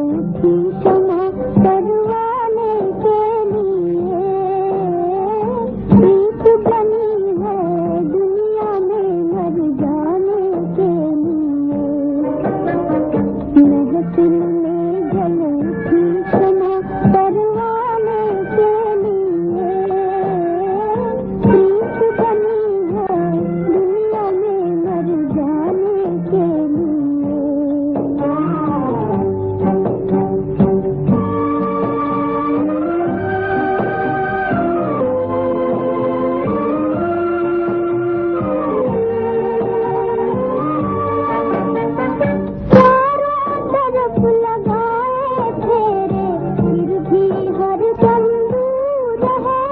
उठी क्षमा करवाने के लिए। प्रीत बनी है दुनिया में मर जाने के लिए। महफिल में जल उठी क्षमा करवाने के लिए। प्रीत बनी है दुनिया में मर जाने के लिए। चारों तरफ लगाए फेरे फिर भी हर दम दूर है।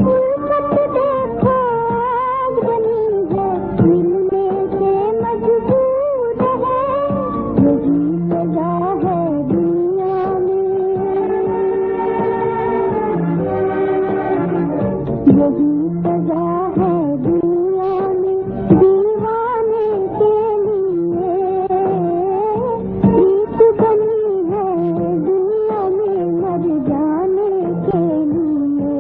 उल्फत देखो आग बनी है मिलने से मजबूर है। यही सजा है दुनिया में, यही सजा है दुनिया में दीवाने के लिए। प्रीत बनी है दुनिया में मर जाने के लिए।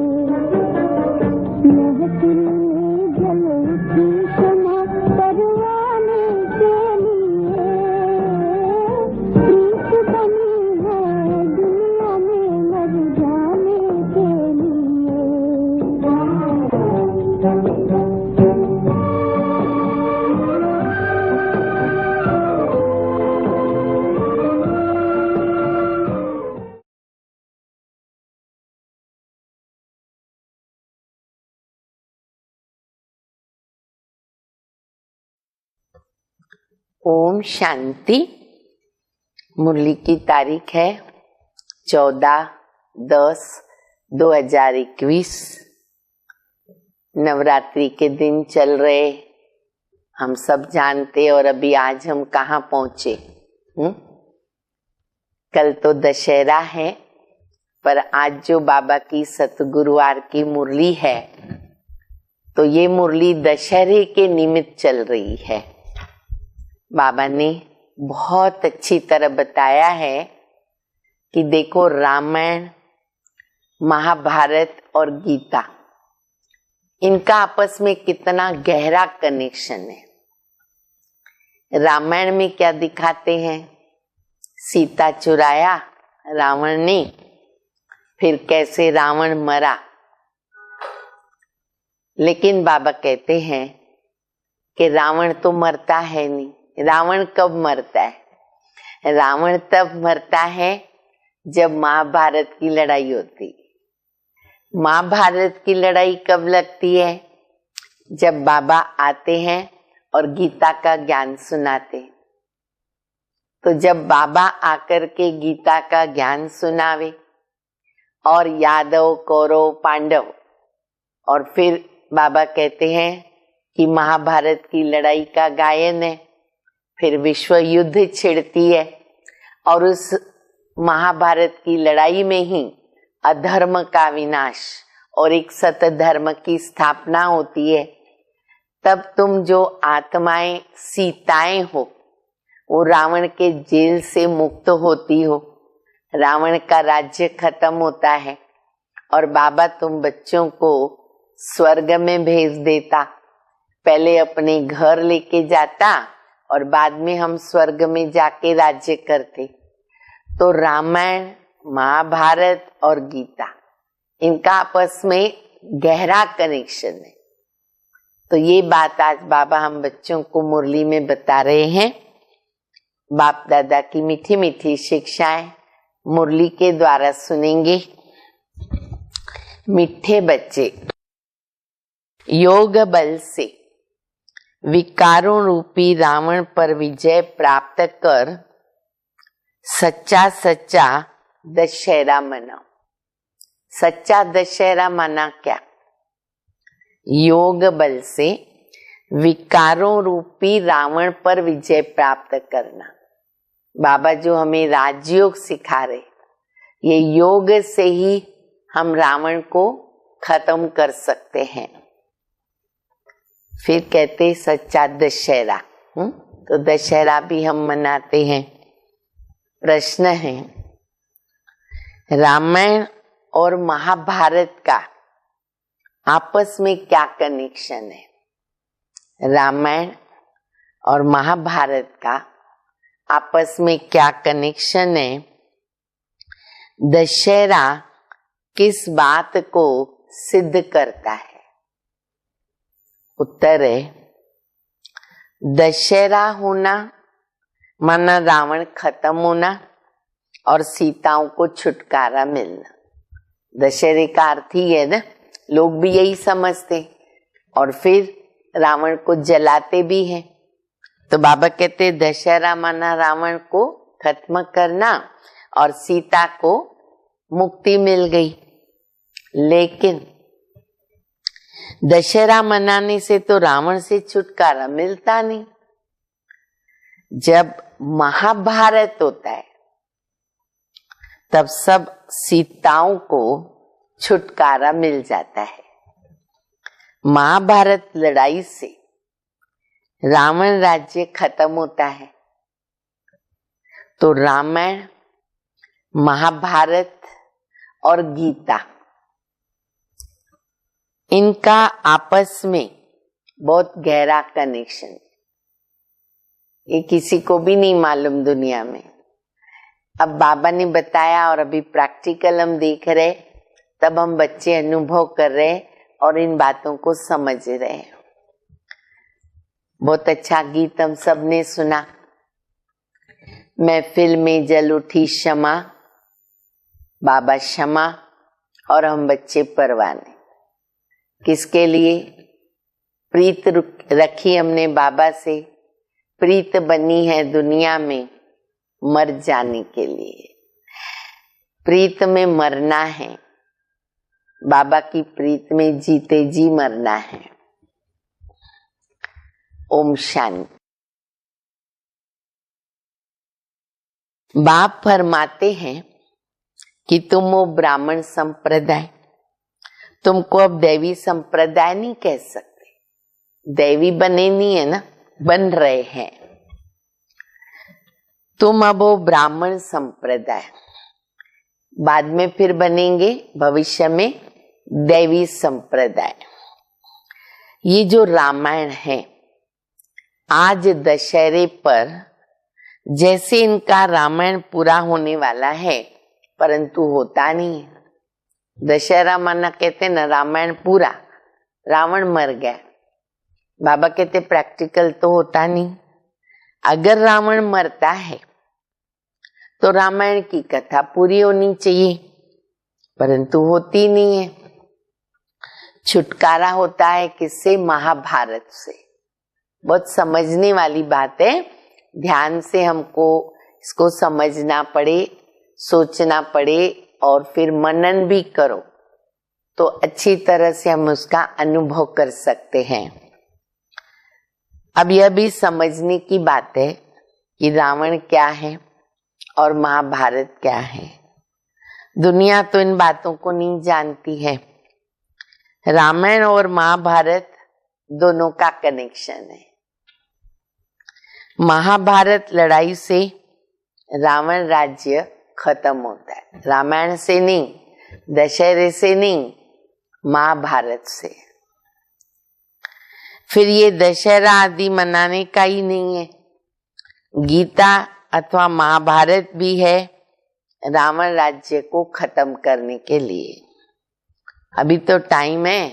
महफिल में जल उठी क्षमा करवाने के लिए। प्रीत बनी है दुनिया में मर जाने के लिए। ओम शांति। मुरली की तारीख है 14/10/2021। नवरात्रि के दिन चल रहे, हम सब जानते। और अभी आज हम कहाँ पहुंचे? कल तो दशहरा है, पर आज जो बाबा की सतगुरुवार की मुरली है, तो ये मुरली दशहरे के निमित्त चल रही है। बाबा ने बहुत अच्छी तरह बताया है कि देखो, रामायण, महाभारत और गीता, इनका आपस में कितना गहरा कनेक्शन है। रामायण में क्या दिखाते हैं? सीता चुराया रावण ने, फिर कैसे रावण मरा। लेकिन बाबा कहते हैं कि रावण तो मरता है नहीं। रावण कब मरता है? रावण तब मरता है जब महाभारत की लड़ाई होती। महाभारत की लड़ाई कब लगती है? जब बाबा आते हैं और गीता का ज्ञान सुनाते। तो जब बाबा आकर के गीता का ज्ञान सुनावे और यादव, कौरव, पांडव, और फिर बाबा कहते हैं कि महाभारत की लड़ाई का गायन है, फिर विश्व युद्ध छिड़ती है और उस महाभारत की लड़ाई में ही अधर्म का विनाश और एक सत धर्म की स्थापना होती है। तब तुम जो आत्माएं सीताएं हो, वो रावण के जेल से मुक्त होती हो। रावण का राज्य खत्म होता है और बाबा तुम बच्चों को स्वर्ग में भेज देता। पहले अपने घर लेके जाता और बाद में हम स्वर्ग में जाके राज्य करते। तो रामायण, महाभारत और गीता, इनका आपस में गहरा कनेक्शन है। तो ये बात आज बाबा हम बच्चों को मुरली में बता रहे हैं। बाप दादा की मीठी मीठी शिक्षाएं मुरली के द्वारा सुनेंगे। मीठे बच्चे, योग बल से विकारों रूपी रावण पर विजय प्राप्त कर सच्चा सच्चा दशहरा मनाओ। सच्चा दशहरा माना क्या? योग बल से विकारों रूपी रावण पर विजय प्राप्त करना। बाबा जो हमें राजयोग सिखा रहे, ये योग से ही हम रावण को खत्म कर सकते हैं। फिर कहते सच्चा दशहरा। तो दशहरा भी हम मनाते हैं। प्रश्न है, रामायण और महाभारत का आपस में क्या कनेक्शन है? रामायण और महाभारत का आपस में क्या कनेक्शन है? दशहरा किस बात को सिद्ध करता है? उत्तर है, दशहरा होना माना रावण खत्म होना और सीताओं को छुटकारा मिलना। दशहरे का अर्थ ही है ना, लोग भी यही समझते और फिर रावण को जलाते भी हैं। तो बाबा कहते दशहरा माना रावण को खत्म करना और सीता को मुक्ति मिल गई। लेकिन दशहरा मनाने से तो रावण से छुटकारा मिलता नहीं। जब महाभारत होता है तब सब सीताओं को छुटकारा मिल जाता है। महाभारत लड़ाई से रावण राज्य खत्म होता है। तो रामायण, महाभारत और गीता, इनका आपस में बहुत गहरा कनेक्शन है। ये किसी को भी नहीं मालूम दुनिया में। अब बाबा ने बताया और अभी प्रैक्टिकल हम देख रहे, तब हम बच्चे अनुभव कर रहे और इन बातों को समझ रहे। बहुत अच्छा गीत हम सबने सुना, महफिल में जल उठी क्षमा, बाबा क्षमा और हम बच्चे परवाने। किसके लिए? प्रीत रखी हमने बाबा से, प्रीत बनी है दुनिया में मर जाने के लिए। प्रीत में मरना है, बाबा की प्रीत में जीते जी मरना है। ओम शांति। बाप फरमाते हैं कि तुम हो ब्राह्मण संप्रदाय, तुमको अब दैवी संप्रदाय नहीं कह सकते। दैवी बने नहीं है ना, बन रहे हैं। तुम अब हो ब्राह्मण संप्रदाय, बाद में फिर बनेंगे भविष्य में दैवी संप्रदाय। ये जो रामायण है, आज दशहरे पर जैसे इनका रामायण पूरा होने वाला है, परंतु होता नहीं है। दशहरा माना कहते ना रामायण पूरा, रावण मर गया। बाबा कहते प्रैक्टिकल तो होता नहीं। अगर रावण मरता है तो रामायण की कथा पूरी होनी चाहिए, परंतु होती नहीं है। छुटकारा होता है किससे? महाभारत से। बहुत समझने वाली बात है, ध्यान से हमको इसको समझना पड़े, सोचना पड़े और फिर मनन भी करो तो अच्छी तरह से हम उसका अनुभव कर सकते हैं। अब यह भी समझने की बात है कि रावण क्या है और महाभारत क्या है। दुनिया तो इन बातों को नहीं जानती है। रामायण और महाभारत दोनों का कनेक्शन है। महाभारत लड़ाई से रावण राज्य खत्म होता है। रामायण से नहीं, दशहरे से नहीं, महाभारत से। फिर ये दशहरा आदि मनाने का ही नहीं है, गीता अथवा महाभारत भी है रावण राज्य को खत्म करने के लिए। अभी तो टाइम है,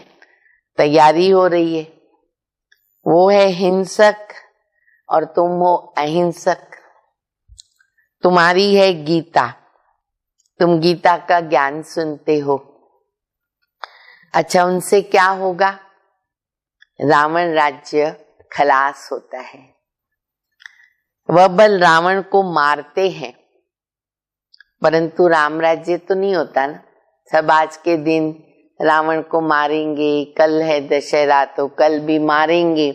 तैयारी हो रही है। वो है हिंसक और तुम हो अहिंसक। तुम्हारी है गीता, तुम गीता का ज्ञान सुनते हो। अच्छा, उनसे क्या होगा? रावण राज्य खलास होता है। वह बल रावण को मारते हैं, परंतु राम राज्य तो नहीं होता ना। सब आज के दिन रावण को मारेंगे, कल है दशहरा तो कल भी मारेंगे,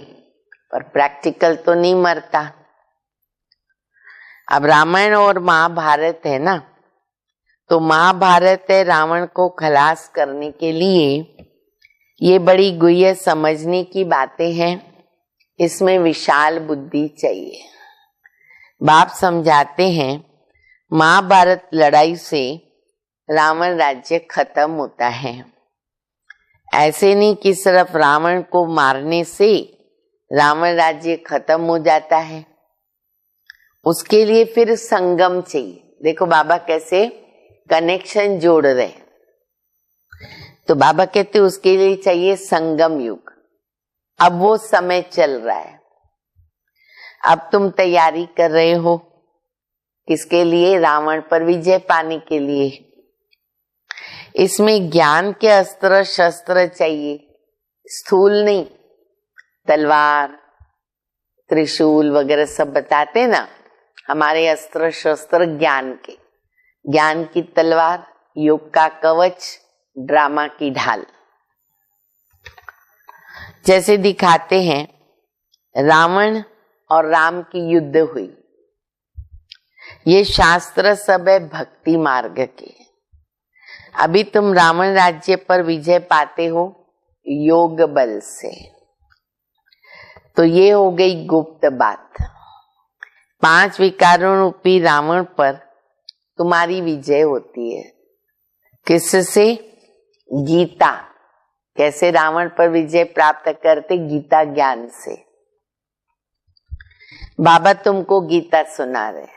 पर प्रैक्टिकल तो नहीं मरता। अब रामायण और महाभारत है ना, तो महाभारत है रावण को खलास करने के लिए। ये बड़ी गुह्य समझने की बातें हैं, इसमें विशाल बुद्धि चाहिए। बाप समझाते हैं महाभारत लड़ाई से रावण राज्य खत्म होता है। ऐसे नहीं कि सिर्फ रावण को मारने से रावण राज्य खत्म हो जाता है, उसके लिए फिर संगम चाहिए। देखो बाबा कैसे कनेक्शन जोड़ रहे। तो बाबा कहते उसके लिए चाहिए संगम युग। अब वो समय चल रहा है। अब तुम तैयारी कर रहे हो किसके लिए? रावण पर विजय पाने के लिए। इसमें ज्ञान के अस्त्र शस्त्र चाहिए, स्थूल नहीं। तलवार त्रिशूल वगैरह सब बताते ना, हमारे अस्त्र शस्त्र ज्ञान के। ज्ञान की तलवार, योग का कवच, ड्रामा की ढाल। जैसे दिखाते हैं रावण और राम की युद्ध हुई। ये शास्त्र सब है भक्ति मार्ग के। अभी तुम रावण राज्य पर विजय पाते हो योग बल से। तो ये हो गई गुप्त बात। 5 विकारों रूपी रावण पर तुम्हारी विजय होती है। किससे? गीता। कैसे रावण पर विजय प्राप्त करते? गीता ज्ञान से। बाबा तुमको गीता सुना रहे।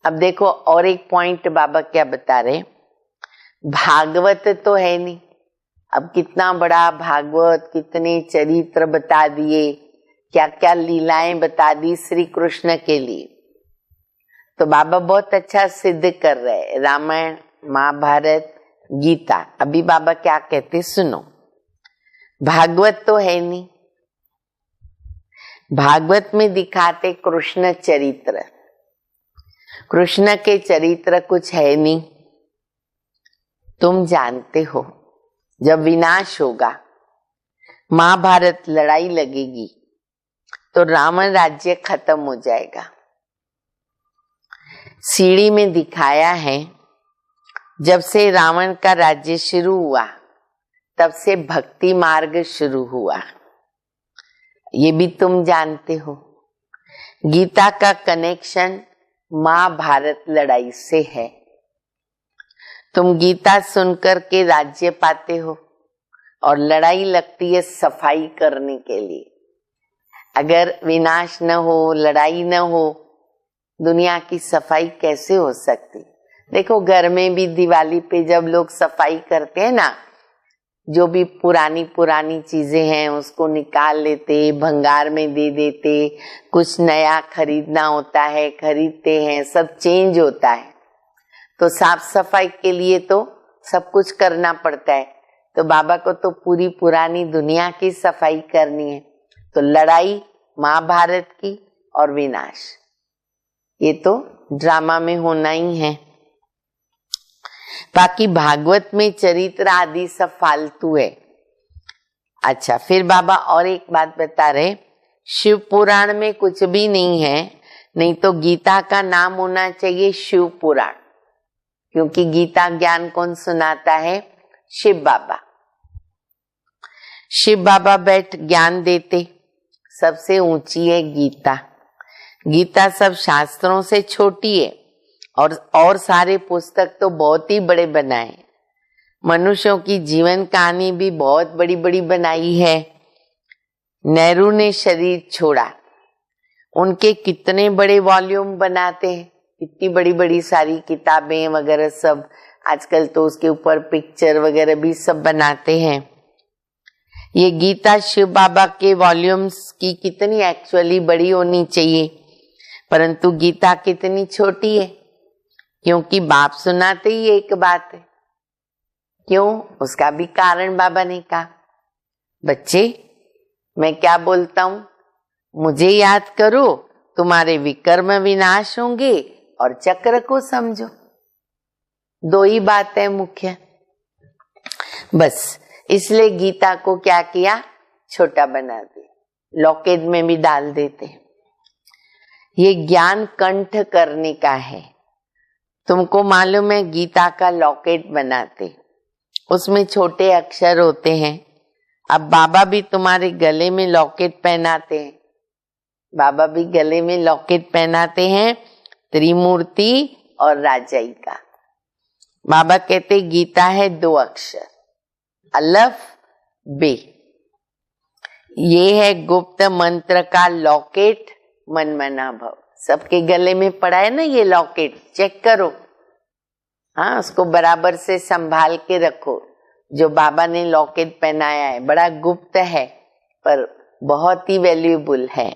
अब देखो और एक पॉइंट बाबा क्या बता रहे। भागवत तो है नहीं। अब कितना बड़ा भागवत, कितने चरित्र बता दिए, क्या क्या लीलाएं बता दी श्री कृष्ण के लिए। तो बाबा बहुत अच्छा सिद्ध कर रहे। रामायण, महाभारत, गीता। अभी बाबा क्या कहते सुनो। भागवत तो है नहीं। भागवत में दिखाते कृष्ण चरित्र। कृष्ण के चरित्र कुछ है नहीं। तुम जानते हो जब विनाश होगा, महाभारत लड़ाई लगेगी, तो रावण राज्य खत्म हो जाएगा। सीढ़ी में दिखाया है जब से रावण का राज्य शुरू हुआ तब से भक्ति मार्ग शुरू हुआ। ये भी तुम जानते हो। गीता का कनेक्शन महाभारत लड़ाई से है। तुम गीता सुनकर के राज्य पाते हो और लड़ाई लगती है सफाई करने के लिए। अगर विनाश न हो, लड़ाई न हो, दुनिया की सफाई कैसे हो सकती? देखो घर में भी दिवाली पे जब लोग सफाई करते हैं ना, जो भी पुरानी चीजें हैं उसको निकाल लेते, भंगार में दे देते, कुछ नया खरीदना होता है, खरीदते हैं, सब चेंज होता है। तो साफ सफाई के लिए तो सब कुछ करना पड़ता है। तो बाबा को तो पूरी पुरानी दुनिया की सफाई करनी है। तो लड़ाई महाभारत की और विनाश, ये तो ड्रामा में होना ही है। बाकी भागवत में चरित्र आदि सब फालतू है। अच्छा, फिर बाबा और एक बात बता रहे। शिव पुराण में कुछ भी नहीं है, नहीं तो गीता का नाम होना चाहिए शिव पुराण, क्योंकि गीता ज्ञान कौन सुनाता है? शिव बाबा। शिव बाबा बैठ ज्ञान देते। सबसे ऊंची है गीता। गीता सब शास्त्रों से छोटी है और सारे पुस्तक तो बहुत ही बड़े बनाए। मनुष्यों की जीवन कहानी भी बहुत बड़ी बड़ी बनाई है। नेहरू ने शरीर छोड़ा, उनके कितने बड़े वॉल्यूम बनाते हैं, कितनी बड़ी बड़ी सारी किताबें वगैरह सब। आजकल तो उसके ऊपर पिक्चर वगैरह भी सब बनाते हैं। ये गीता शिव बाबा के वॉल्यूम्स की कितनी एक्चुअली बड़ी होनी चाहिए, परंतु गीता कितनी छोटी है, क्योंकि बाप सुनाते ही एक बात है। क्यों? उसका भी कारण बाबा ने कहा। बच्चे, मैं क्या बोलता हूं? मुझे याद करो, तुम्हारे विकर्म विनाश होंगे और चक्र को समझो। 2 ही बात है मुख्य। बस इसलिए गीता को क्या किया? छोटा बना दिया, लॉकेट में भी डाल देते। ये ज्ञान कंठ करने का है। तुमको मालूम है गीता का लॉकेट बनाते, उसमें छोटे अक्षर होते हैं। अब बाबा भी तुम्हारे गले में लॉकेट पहनाते हैं। बाबा भी गले में लॉकेट पहनाते हैं। त्रिमूर्ति और राजाई का। बाबा कहते गीता है 2 अक्षर, अलफ बे। ये है गुप्त मंत्र का लॉकेट, मनमना भव। सबके गले में पड़ा है ना ये लॉकेट, चेक करो। हाँ, उसको बराबर से संभाल के रखो। जो बाबा ने लॉकेट पहनाया है बड़ा गुप्त है पर बहुत ही वैल्यूएबल है।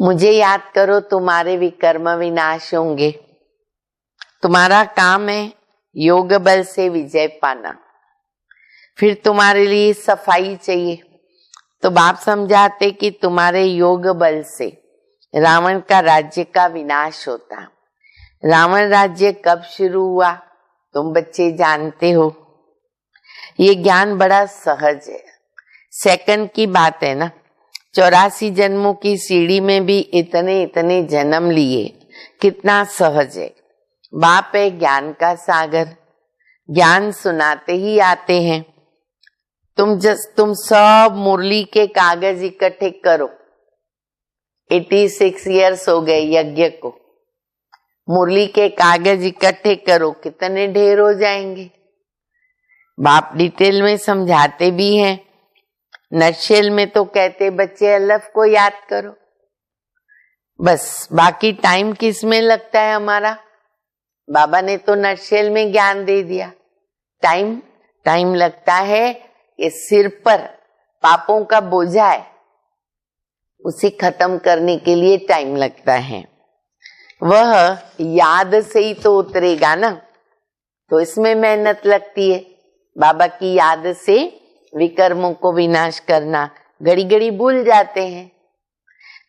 मुझे याद करो, तुम्हारे विकर्म विनाश होंगे। तुम्हारा काम है योग बल से विजय पाना। फिर तुम्हारे लिए सफाई चाहिए, तो बाप समझाते कि तुम्हारे योग बल से रावण का राज्य का विनाश होता। रावण राज्य कब शुरू हुआ तुम बच्चे जानते हो। ये ज्ञान बड़ा सहज है, सेकंड की बात है ना। 84 जन्मों की सीढ़ी में भी इतने इतने जन्म लिए, कितना सहज है। बाप है ज्ञान का सागर, ज्ञान सुनाते ही आते हैं। तुम सब मुरली के कागज इकट्ठे करो। 86 इयर्स हो गए यज्ञ को, मुरली के कागज इकट्ठे करो, कितने ढेर हो जाएंगे। बाप डिटेल में समझाते भी हैं। नटशेल में तो कहते बच्चे अलफ को याद करो, बस बाकी टाइम किस में लगता है हमारा। बाबा ने तो नटशेल में ज्ञान दे दिया। टाइम लगता है कि सिर पर पापों का बोझा है, उसे खत्म करने के लिए टाइम लगता है। वह याद से ही तो उतरेगा ना, तो इसमें मेहनत लगती है। बाबा की याद से विकर्मों को विनाश करना, घड़ी घड़ी भूल जाते हैं।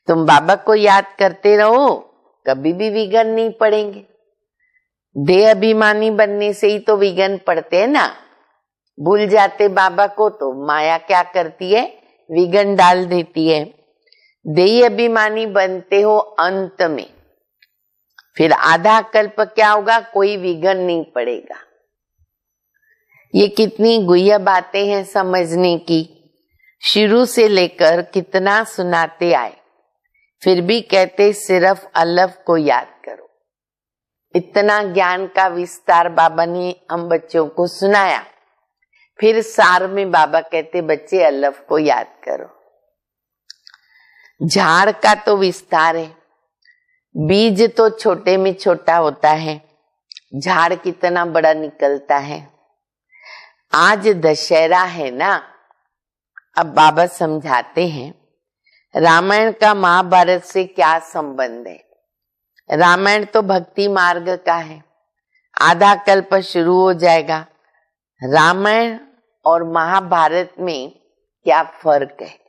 तुम बाबा को याद करते रहो, कभी भी विघ्न नहीं पड़ेंगे। देह अभिमानी बनने से ही तो विघ्न पड़ते हैं ना। भूल जाते बाबा को तो माया क्या करती है, विघ्न डाल देती है। देह अभिमानी बनते हो अंत में, फिर आधा कल्प क्या होगा, कोई विघ्न नहीं पड़ेगा। ये कितनी गुह्य बातें हैं समझने की। शुरू से लेकर कितना सुनाते आए, फिर भी कहते सिर्फ अलफ को याद करो। इतना ज्ञान का विस्तार बाबा ने हम बच्चों को सुनाया। फिर सार में बाबा कहते बच्चे अलफ को याद करो। झाड़ का तो विस्तार है, बीज तो छोटे में छोटा होता है, झाड़ कितना बड़ा निकलता है। आज दशहरा है ना, अब बाबा समझाते हैं रामायण का महाभारत से क्या संबंध है। रामायण तो भक्ति मार्ग का है, आधा कल्प शुरू हो जाएगा। रामायण और महाभारत में क्या फर्क है।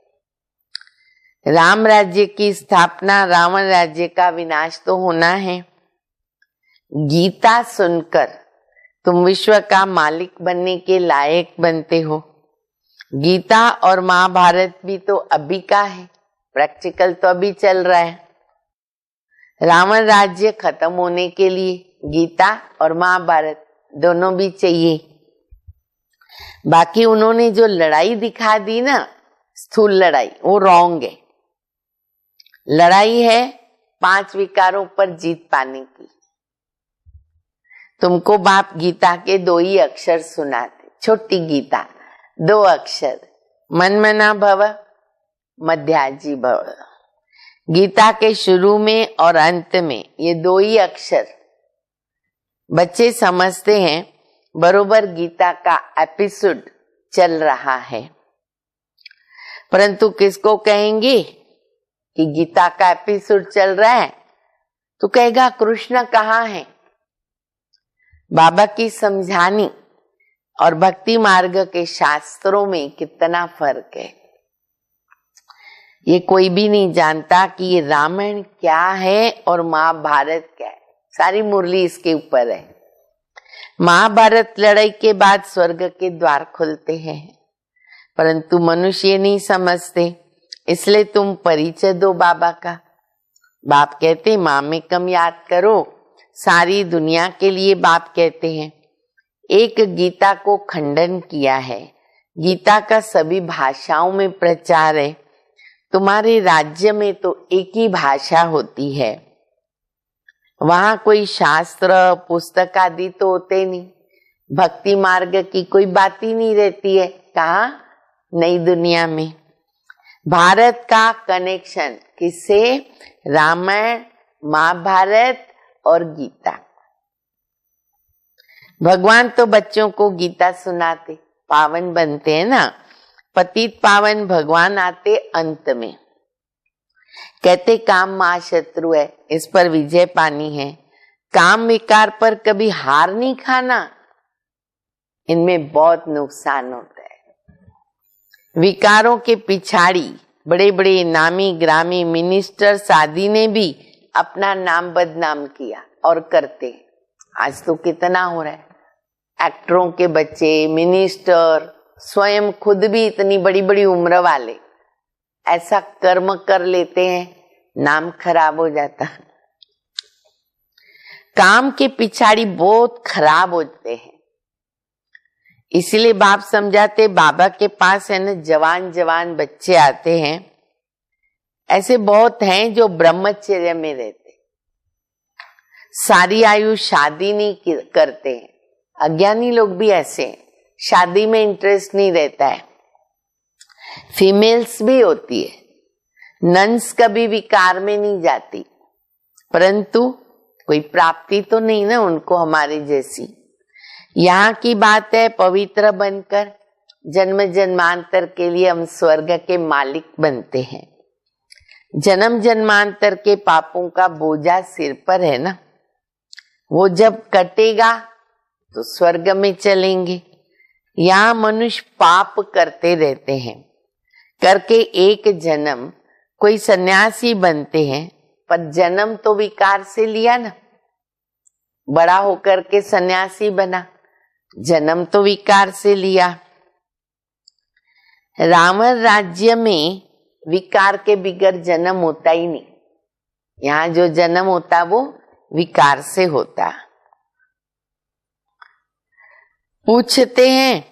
राम राज्य की स्थापना, रावण राज्य का विनाश तो होना है। गीता सुनकर तुम विश्व का मालिक बनने के लायक बनते हो। गीता और महाभारत भी तो अभी का है, प्रैक्टिकल तो अभी चल रहा है। रावण राज्य खत्म होने के लिए गीता और महाभारत दोनों भी चाहिए। बाकी उन्होंने जो लड़ाई दिखा दी ना, स्थूल लड़ाई, वो रॉन्ग है। लड़ाई है 5 विकारों पर जीत पाने की। तुमको बाप गीता के 2 ही अक्षर सुनाते, छोटी गीता 2 अक्षर, मनमना भव मध्याजी भव। गीता के शुरू में और अंत में ये 2 ही अक्षर बच्चे समझते हैं। बरोबर गीता का एपिसोड चल रहा है, परंतु किसको कहेंगे कि गीता का एपिसोड चल रहा है, तो कहेगा कृष्ण कहाँ है। बाबा की समझानी और भक्ति मार्ग के शास्त्रों में कितना फर्क है, ये कोई भी नहीं जानता कि ये रामायण क्या है और महाभारत क्या है। सारी मुरली इसके ऊपर है। महाभारत लड़ाई के बाद स्वर्ग के द्वार खुलते हैं, परंतु मनुष्य नहीं समझते, इसलिए तुम परिचय दो बाबा का। बाप कहते माँ में कम याद करो, सारी दुनिया के लिए बाप कहते हैं। एक गीता को खंडन किया है, गीता का सभी भाषाओं में प्रचार है। तुम्हारे राज्य में तो एक ही भाषा होती है, वहां कोई शास्त्र पुस्तक आदि तो होते नहीं, भक्ति मार्ग की कोई बात ही नहीं रहती है। कहा? नई दुनिया में। भारत का कनेक्शन किससे? रामायण, महाभारत और गीता। भगवान तो बच्चों को गीता सुनाते, पावन बनते हैं ना। पतित पावन भगवान आते अंत में, कहते काम महाशत्रु है, इस पर विजय पानी है। काम विकार पर कभी हार नहीं खाना, इनमें बहुत नुकसान होता है। विकारों के पिछाड़ी बड़े बड़े नामी ग्रामी मिनिस्टर्स आदि ने भी अपना नाम बदनाम किया और करते। आज तो कितना हो रहा है, एक्टरों के बच्चे, मिनिस्टर, स्वयं खुद भी इतनी बड़ी बड़ी उम्र वाले ऐसा कर्म कर लेते हैं, नाम खराब हो जाता। काम के पिछाड़ी बहुत खराब होते हैं। इसलिए बाप समझाते, बाबा के पास है ना जवान जवान बच्चे आते हैं, ऐसे बहुत हैं जो ब्रह्मचर्य में रहते, सारी आयु शादी नहीं करते हैं। अज्ञानी लोग भी ऐसे हैं, शादी में इंटरेस्ट नहीं रहता है। फीमेल्स भी होती है, नन्स कभी विकार में नहीं जाती, परंतु कोई प्राप्ति तो नहीं ना उनको हमारे जैसी। यहाँ की बात है, पवित्र बनकर जन्म जन्मांतर के लिए हम स्वर्ग के मालिक बनते हैं। जन्म जन्मांतर के पापों का बोझा सिर पर है ना, वो जब कटेगा तो स्वर्ग में चलेंगे। यहाँ मनुष्य पाप करते रहते हैं, करके एक जन्म कोई सन्यासी बनते हैं, पर जन्म तो विकार से लिया ना, बड़ा होकर के सन्यासी बना, जन्म तो विकार से लिया। रावण राज्य में विकार के बिगर जन्म होता ही नहीं, यहाँ जो जन्म होता वो विकार से होता। पूछते हैं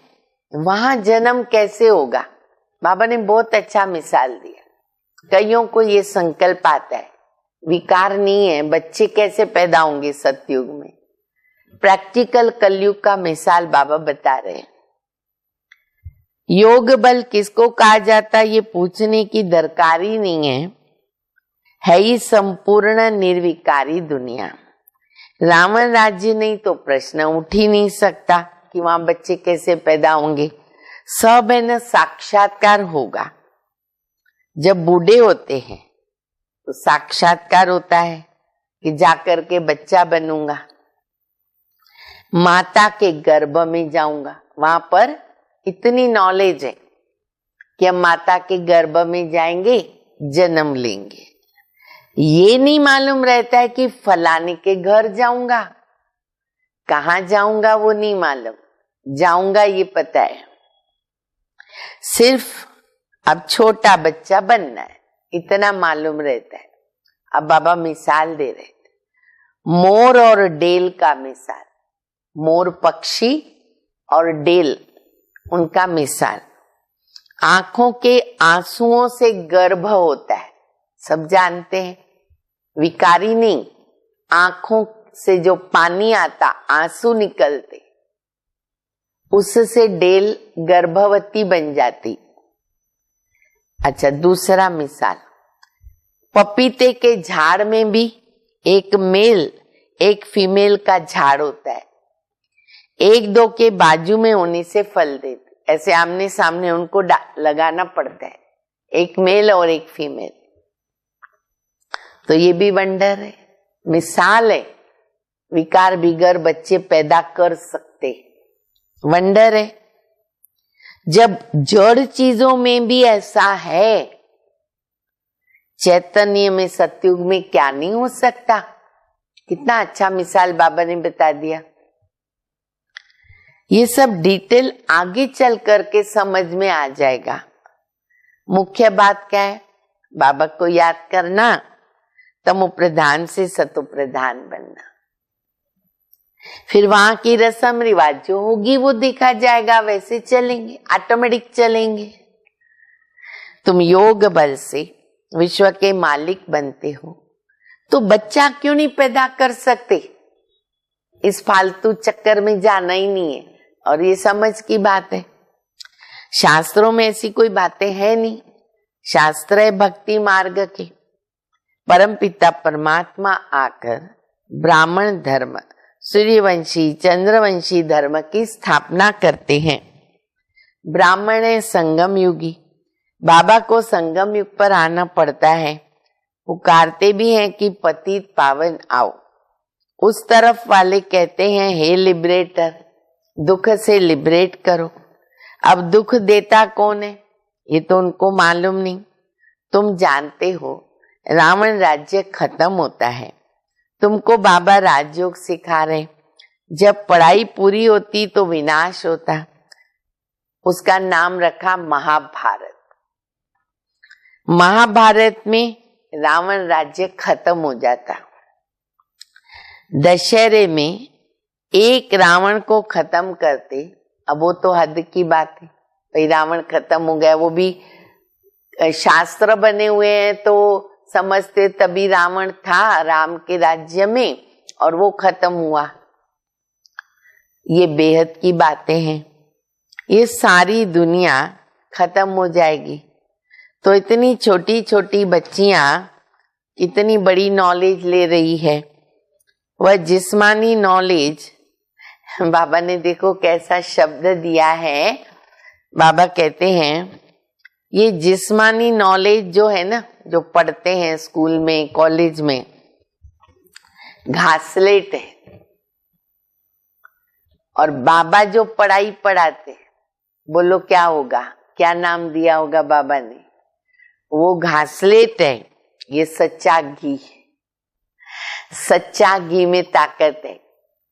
वहां जन्म कैसे होगा? बाबा ने बहुत अच्छा मिसाल दिया। कईयों को ये संकल्प आता है विकार नहीं है, बच्चे कैसे पैदा होंगे सतयुग में। प्रैक्टिकल कलयुग का मिसाल बाबा बता रहे हैं। योग बल किसको कहा जाता है ये पूछने की दरकार ही नहीं है ही संपूर्ण निर्विकारी दुनिया। रावण राज्य नहीं तो प्रश्न उठ ही नहीं सकता कि वहां बच्चे कैसे पैदा होंगे। सब है न साक्षात्कार होगा। जब बूढ़े होते हैं तो साक्षात्कार होता है कि जाकर के बच्चा बनूंगा, माता के गर्भ में जाऊंगा। वहां पर इतनी नॉलेज है कि हम माता के गर्भ में जाएंगे, जन्म लेंगे। ये नहीं मालूम रहता है कि फलाने के घर जाऊंगा, कहाँ जाऊंगा वो नहीं मालूम, जाऊंगा ये पता है। सिर्फ अब छोटा बच्चा बनना है इतना मालूम रहता है। अब बाबा मिसाल दे रहे थे, मोर और डेल का मिसाल। मोर पक्षी और डेल उनका मिसाल। आंखों के आंसुओं से गर्भ होता है, सब जानते हैं, विकारी नहीं। आंखों से जो पानी आता, आंसू निकलते, उससे डेल गर्भवती बन जाती। अच्छा, दूसरा मिसाल, पपीते के झाड़ में भी एक मेल एक फीमेल का झाड़ होता है। एक दो के बाजू में होने से फल देते, ऐसे आमने सामने उनको लगाना पड़ता है, एक मेल और एक फीमेल। तो ये भी वंडर है, मिसाल है। विकार बिगर बच्चे पैदा कर सकते, वंडर है। जब जड़ चीजों में भी ऐसा है, चैतन्य में सतयुग में क्या नहीं हो सकता। कितना अच्छा मिसाल बाबा ने बता दिया। ये सब डिटेल आगे चल करके समझ में आ जाएगा। मुख्य बात क्या है? बाबा को याद करना, तमो प्रधान से सतो प्रधान बनना। फिर वहां की रस्म रिवाज जो होगी वो देखा जाएगा, वैसे चलेंगे, ऑटोमेटिक चलेंगे। तुम योग बल से विश्व के मालिक बनते हो, तो बच्चा क्यों नहीं पैदा कर सकते? इस फालतू चक्कर में जाना ही नहीं है। और ये समझ की बात है, शास्त्रों में ऐसी कोई बातें है नहीं। शास्त्र है भक्ति मार्ग के। परमपिता परमात्मा आकर ब्राह्मण धर्म, सूर्यवंशी, चंद्रवंशी धर्म की स्थापना करते हैं। ब्राह्मण है संगम युगी, बाबा को संगम युग पर आना पड़ता है। पुकारते भी हैं कि पतित पावन आओ। उस तरफ वाले कहते हैं हे लिबरेटर, दुख से लिबरेट करो। अब दुख देता कौन है ये तो उनको मालूम नहीं। तुम जानते हो रावण राज्य खत्म होता है, तुमको बाबा राजयोग सिखा रहे। जब पढ़ाई पूरी होती तो विनाश होता, उसका नाम रखा महाभारत। महाभारत में रावण राज्य खत्म हो जाता। दशहरे में एक रावण को खत्म करते। अब वो तो हद की बात है, भाई रावण खत्म हो गया। वो भी शास्त्र बने हुए हैं तो समझते तभी रावण था राम के राज्य में और वो खत्म हुआ। ये बेहद की बातें हैं। ये सारी दुनिया खत्म हो जाएगी तो इतनी छोटी छोटी बच्चियां इतनी बड़ी नॉलेज ले रही है। वह जिस्मानी नॉलेज, बाबा ने देखो कैसा शब्द दिया है। बाबा कहते हैं ये जिस्मानी नॉलेज जो है ना, जो पढ़ते हैं स्कूल में कॉलेज में, घासलेट है। और बाबा जो पढ़ाई पढ़ाते, बोलो क्या होगा, क्या नाम दिया होगा बाबा ने? वो घासलेट है। ये सच्चा घी है। सच्चा घी में ताकत है।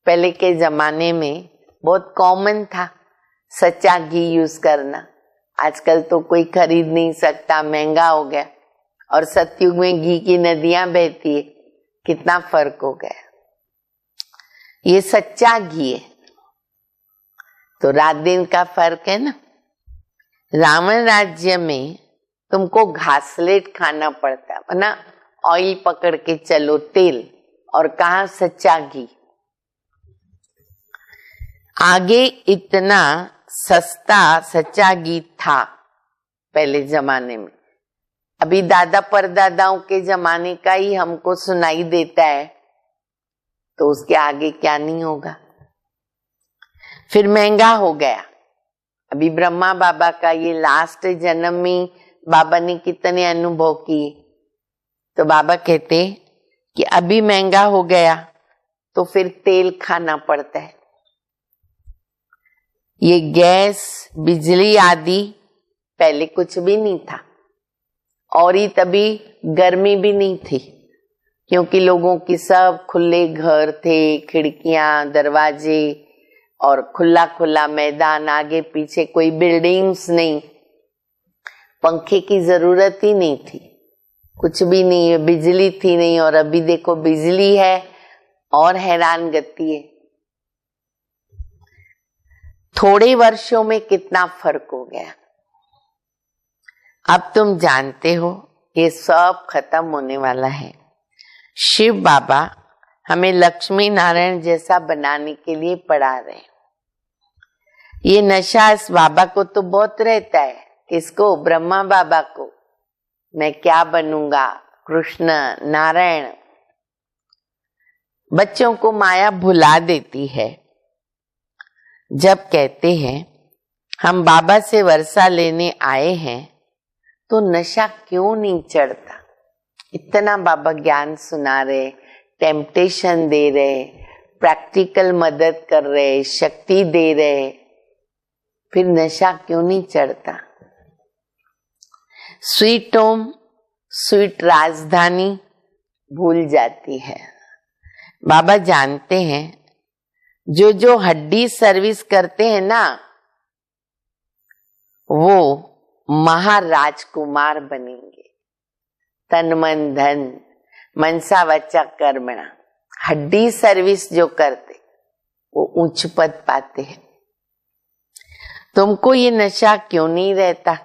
पहले के जमाने में बहुत कॉमन था सच्चा घी यूज करना। आजकल तो कोई खरीद नहीं सकता, महंगा हो गया। और सतयुग में घी की नदियां बहती है, कितना फर्क हो गया। ये सच्चा घी है। तो रात दिन का फर्क है ना। रावण राज्य में तुमको घासलेट खाना पड़ता है, वरना ऑयल पकड़ के चलो, तेल, और कहाँ सच्चा घी। आगे इतना सस्ता सच्चा घी था पहले जमाने में। अभी दादा परदादाओं के जमाने का ही हमको सुनाई देता है, तो उसके आगे क्या नहीं होगा। फिर महंगा हो गया। अभी ब्रह्मा बाबा का ये लास्ट जन्म में बाबा ने कितने अनुभव किए। तो बाबा कहते कि अभी महंगा हो गया तो फिर तेल खाना पड़ता है। ये गैस, बिजली आदि पहले कुछ भी नहीं था। और ही तभी गर्मी भी नहीं थी, क्योंकि लोगों की सब खुले घर थे, खिड़कियां, दरवाजे और खुला खुला मैदान, आगे पीछे कोई बिल्डिंग्स नहीं। पंखे की जरूरत ही नहीं थी, कुछ भी नहीं है, बिजली थी नहीं। और अभी देखो बिजली है और हैरान गति है। थोड़े वर्षों में कितना फर्क हो गया। अब तुम जानते हो ये सब खत्म होने वाला है। शिव बाबा हमें लक्ष्मी नारायण जैसा बनाने के लिए पढ़ा रहे हैं। ये नशा इस बाबा को तो बहुत रहता है। किसको? ब्रह्मा बाबा को। मैं क्या बनूंगा, कृष्ण, नारायण। बच्चों को माया भुला देती है जब कहते हैं हम बाबा से वर्षा लेने आए हैं, तो नशा क्यों नहीं चढ़ता। इतना बाबा ज्ञान सुना रहे, टेम्पटेशन दे रहे, प्रैक्टिकल मदद कर रहे, शक्ति दे रहे, फिर नशा क्यों नहीं चढ़ता। स्वीट होम, स्वीट राजधानी भूल जाती है। बाबा जानते हैं जो जो हड्डी सर्विस करते हैं ना, वो महाराजकुमार बनेंगे। तन मन धन मनसा वचा कर्मणा, हड्डी सर्विस जो करते वो उच्च पद पाते हैं। तुमको ये नशा क्यों नहीं रहता?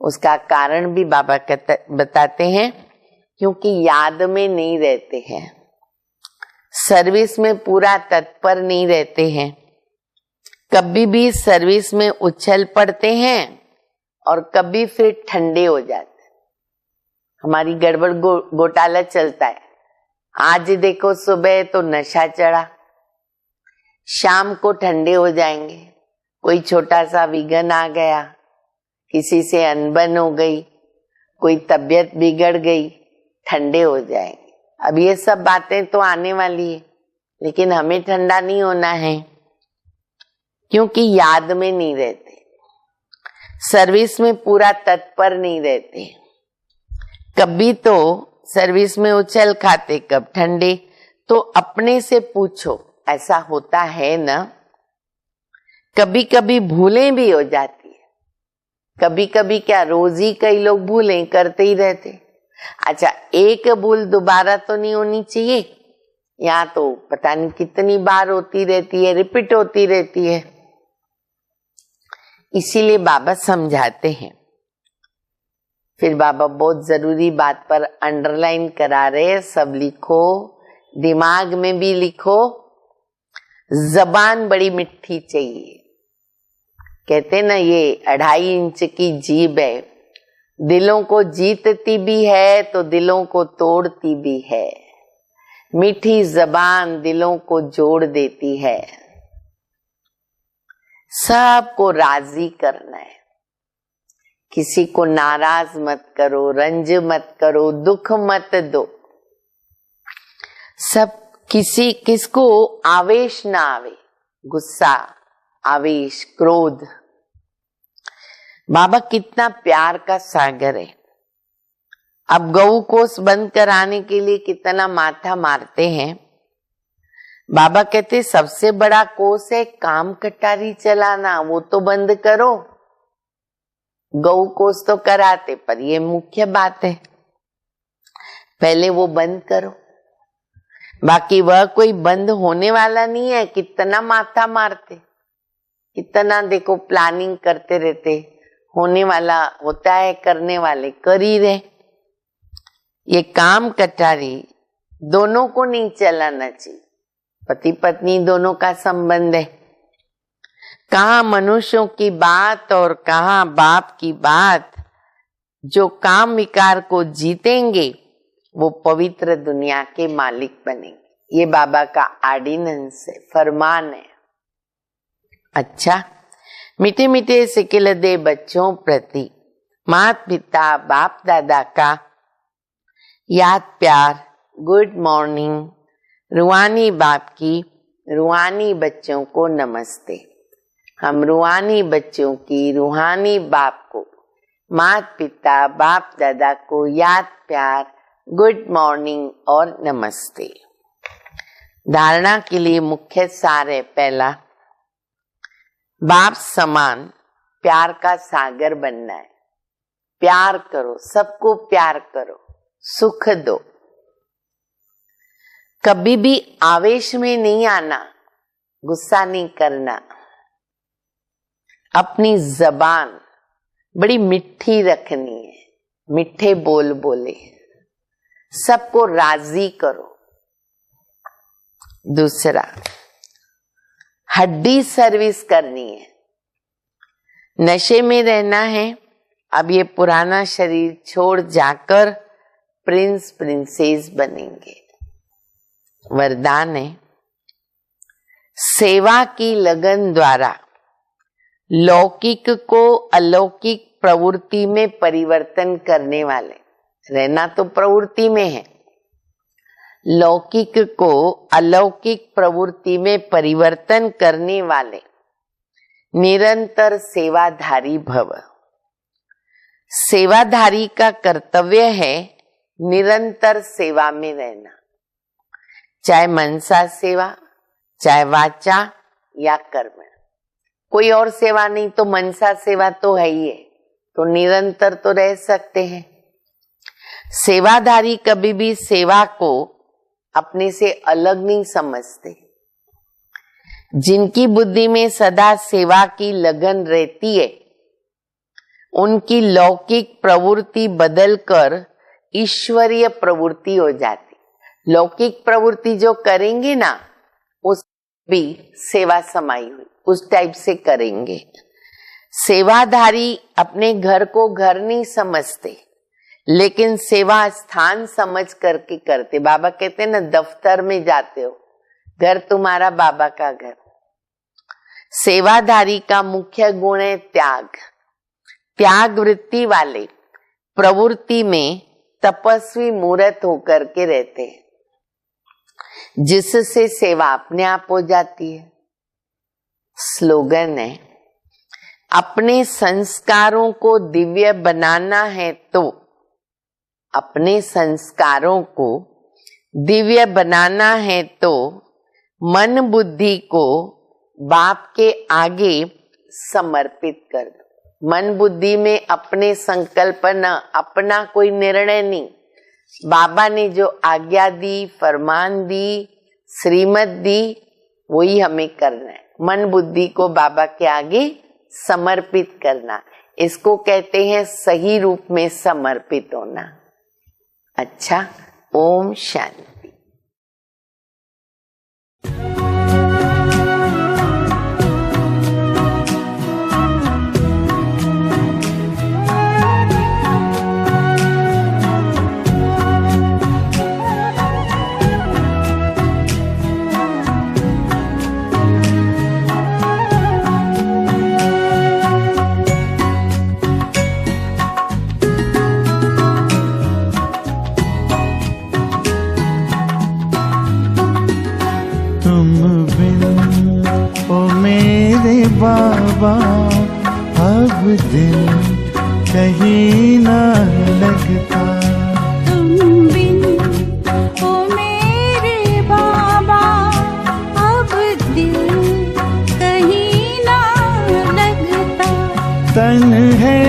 उसका कारण भी बाबा बताते हैं क्योंकि याद में नहीं रहते हैं, सर्विस में पूरा तत्पर नहीं रहते हैं, कभी भी सर्विस में उछल पड़ते हैं और कभी फिर ठंडे हो जाते हैं। हमारी गड़बड़ घोटाला चलता है। आज देखो सुबह तो नशा चढ़ा, शाम को ठंडे हो जाएंगे। कोई छोटा सा विघन आ गया, किसी से अनबन हो गई, कोई तबीयत बिगड़ गई, ठंडे हो जाएंगे। अब ये सब बातें तो आने वाली है, लेकिन हमें ठंडा नहीं होना है, क्योंकि याद में नहीं रहते, सर्विस में पूरा तत्पर नहीं रहते। कभी तो सर्विस में उछल खाते, कब ठंडे। तो अपने से पूछो, ऐसा होता है ना? कभी कभी भूलें भी हो जाती है, कभी कभी क्या रोज ही कई लोग भूलें करते ही रहते। अच्छा, एक भूल दोबारा तो नहीं होनी चाहिए, यहाँ तो पता नहीं कितनी बार होती रहती है, रिपीट होती रहती है। इसीलिए बाबा समझाते हैं। फिर बाबा बहुत जरूरी बात पर अंडरलाइन करा रहे हैं, सब लिखो, दिमाग में भी लिखो। जबान बड़ी मिठी चाहिए। कहते ना, ये 2.5 इंच की जीभ है, दिलों को जीतती भी है तो दिलों को तोड़ती भी है। मीठी जबान दिलों को जोड़ देती है। सबको राजी करना है, किसी को नाराज मत करो, रंज मत करो, दुख मत दो। सब किसको आवेश ना आवे, गुस्सा, आवेश, क्रोध। बाबा कितना प्यार का सागर है। अब गऊ कोस बंद कराने के लिए कितना माथा मारते हैं। बाबा कहते सबसे बड़ा कोस है काम कटारी चलाना, वो तो बंद करो। गऊ कोस तो कराते, पर ये मुख्य बात है, पहले वो बंद करो। बाकी वह कोई बंद होने वाला नहीं है। कितना माथा मारते, कितना देखो प्लानिंग करते रहते, होने वाला होता है, करने वाले कर ही रहे। ये काम कटारी दोनों को नहीं चलाना चाहिए। पति पत्नी दोनों का संबंध है। कहाँ मनुष्यों की बात और कहाँ बाप की बात। जो काम विकार को जीतेंगे वो पवित्र दुनिया के मालिक बनेंगे। ये बाबा का ऑर्डिनेंस है, फरमान है। अच्छा, मीठे मीठे सिकिल दे बच्चों प्रति माता पिता बाप दादा का याद प्यार, गुड मॉर्निंग। रूहानी बाप की रूहानी बच्चों को नमस्ते। हम रूहानी बच्चों की रूहानी बाप को, माता पिता बाप दादा को याद प्यार, गुड मॉर्निंग और नमस्ते। धारणा के लिए मुख्य सार है, पहला, बाप समान प्यार का सागर बनना है। प्यार करो, सबको प्यार करो, सुख दो। कभी भी आवेश में नहीं आना, गुस्सा नहीं करना। अपनी जबान बड़ी मिठी रखनी है, मिठे बोल बोले, सबको राजी करो। दूसरा, हड्डी सर्विस करनी है। नशे में रहना है। अब ये पुराना शरीर छोड़ जाकर प्रिंस प्रिंसेस बनेंगे। वरदान है, सेवा की लगन द्वारा लौकिक को अलौकिक प्रवृत्ति में परिवर्तन करने वाले। रहना तो प्रवृत्ति में है, लौकिक को अलौकिक प्रवृत्ति में परिवर्तन करने वाले निरंतर सेवाधारी भव। सेवाधारी का कर्तव्य है निरंतर सेवा में रहना, चाहे मनसा सेवा, चाहे वाचा या कर्म। कोई और सेवा नहीं तो मनसा सेवा तो है ही है, तो निरंतर तो रह सकते हैं। सेवाधारी कभी भी सेवा को अपने से अलग नहीं समझते। जिनकी बुद्धि में सदा सेवा की लगन रहती है, उनकी लौकिक प्रवृत्ति बदलकर ईश्वरीय प्रवृत्ति हो जाती। लौकिक प्रवृत्ति जो करेंगे ना, उस भी सेवा समाई हुई, उस टाइप से करेंगे। सेवाधारी अपने घर को घर नहीं समझते, लेकिन सेवा स्थान समझ करके करते। बाबा कहते हैं ना, दफ्तर में जाते हो, घर तुम्हारा बाबा का घर। सेवाधारी का मुख्य गुण है त्याग। त्याग वृत्ति वाले प्रवृत्ति में तपस्वी मूर्त होकर के रहते हैं, जिससे सेवा अपने आप हो जाती है। स्लोगन है, अपने संस्कारों को दिव्य बनाना है तो, अपने संस्कारों को दिव्य बनाना है तो मन बुद्धि को बाप के आगे समर्पित कर दो। मन बुद्धि में अपने संकल्प न, अपना कोई निर्णय नहीं, बाबा ने जो आज्ञा दी, फरमान दी, श्रीमत दी, वही हमें करना है। मन बुद्धि को बाबा के आगे समर्पित करना, इसको कहते हैं सही रूप में समर्पित होना। अच्छा, ओम शांति। बाबा अब दिल कहीं ना लगता, तुम बिन ओ मेरे बाबा अब दिल कहीं ना लगता। तन है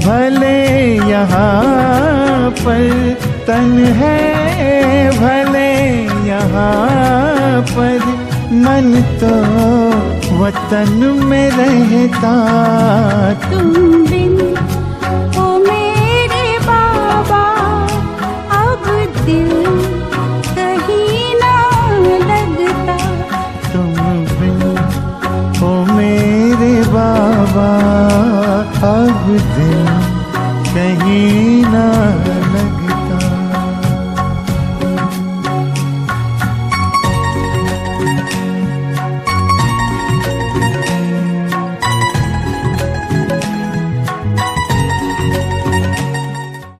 भले यहाँ पर, तन है भले यहाँ पर, मन तो वतन में रहता। तुम बिन ओ मेरे बाबा अब दिल कहीं ना लगता। तुम बिन ओ मेरे बाबा अब दिल कहीं